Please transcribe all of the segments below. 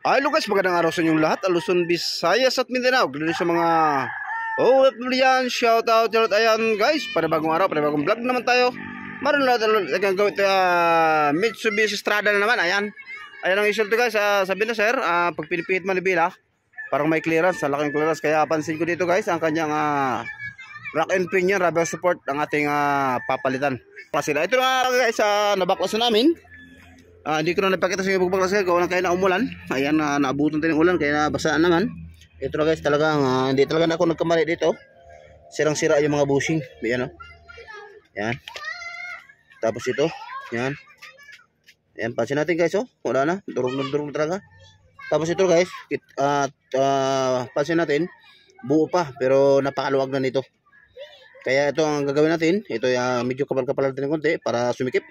Hello guys, magandang araw sa inyong lahat. Luzon, Visayas at Mindanao. Ganun sa mga OFW, shout out. Ayan guys, para bagong araw, para bagong vlog naman tayo. Maroon lang talagang gawin ito, Mitsubishi Strada na naman. Ayan ang issue to guys. Sabi na sir, pag pinipihit manibila, parang may clearance, laking clearance. Kaya pansin ko dito guys, ang kanyang rack and pin niya, rubber support, ang ating papalitan. Kasi ito na guys, nabaklas na namin. Hindi ko na napakita sa inyo pagbaklas kasi gawa lang kaya na umulan. Ayan, naabutan tayo ng ulan kaya basaan naman. Ito na guys, talagang hindi talaga na ako nagkamali dito. Sirang-sira yung mga bushing. Ayan o. Ayan. Tapos ito. Ayan. Ayan, pansin natin guys o. Wala na. Durog talaga. Tapos ito guys, pansin natin, buo pa pero napakaluwag na nito. Kaya ito ang gagawin natin. Ito medyo kapal-kapal natin ng konti para sumikip.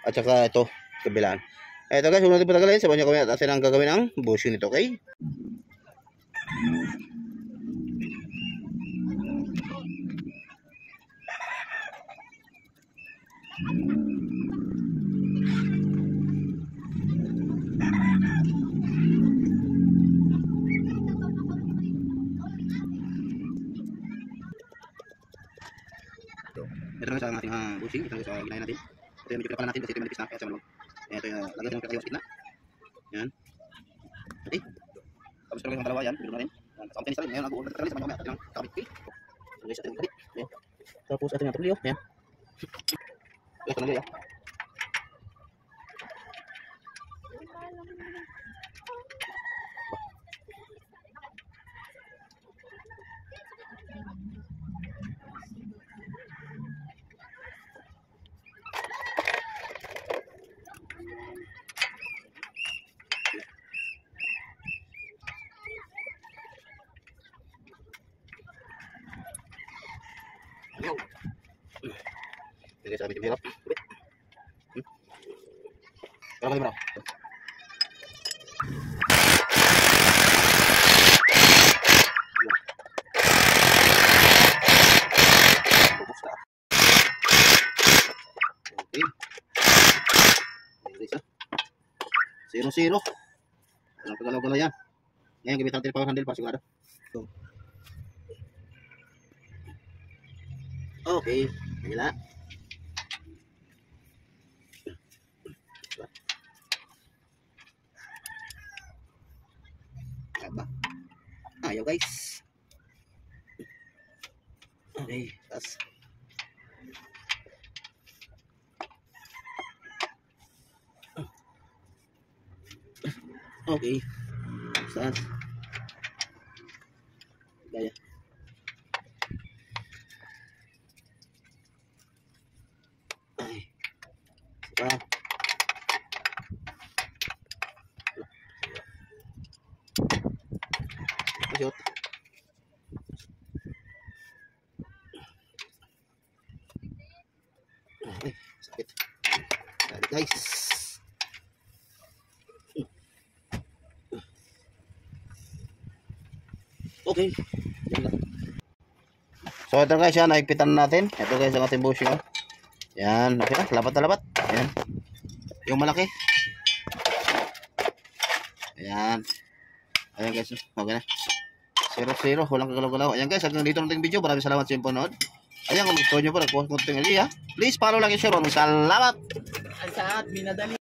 At saka ito kabilaan. Ito guys, huwag natin patagalin. Sabahan nyo kami at atin ang gagawin ang bushing nito, okay? Ito guys ang ating bushing. Ito guys ang ginahin natin. Ito yung medyo pinapalan natin kasi ito yung manipis na kaya sa malawag. Ito yung lagay ng pinakaiwas gitna. Yan. Okay. Tapos ito guys ang dalawa yan. Biro na rin. Kasama tenis na rin. Ngayon nag-uulad na rin. Sabay mamaya. Ito yung kakabit. Okay. So guys, ito yung kakabit. Yan. Tapos ito yung tulio. Yan. Ito na yan. Jadi saya bikin hirap. Kalau bagaimana? Zero. Ang pagalaw-galaw yan. Ngayon, gamitan natin power handle para sigurado. Okay, gila. Apa? Ayaw guys. Okay, tas. Okay. Saan? Gaya. Ay. Saka. Ayot. Ay, sakit. Sakit guys. Okay. So ito guys, yan, naigpitan natin. Ito guys ang ating bushing. Yan, okay na, lapat na lapat. Yan. Yung malaki. Ayan. Ayan guys, okay na. 0-0, walang kagalaw-galaw. Ayan guys, hanggang dito natin video. Maraming salamat sa inyong panood. Ayan, kung gusto nyo po, nagpupunta ng idea, please follow, like, and share. Salamat! Ang saat, minadali.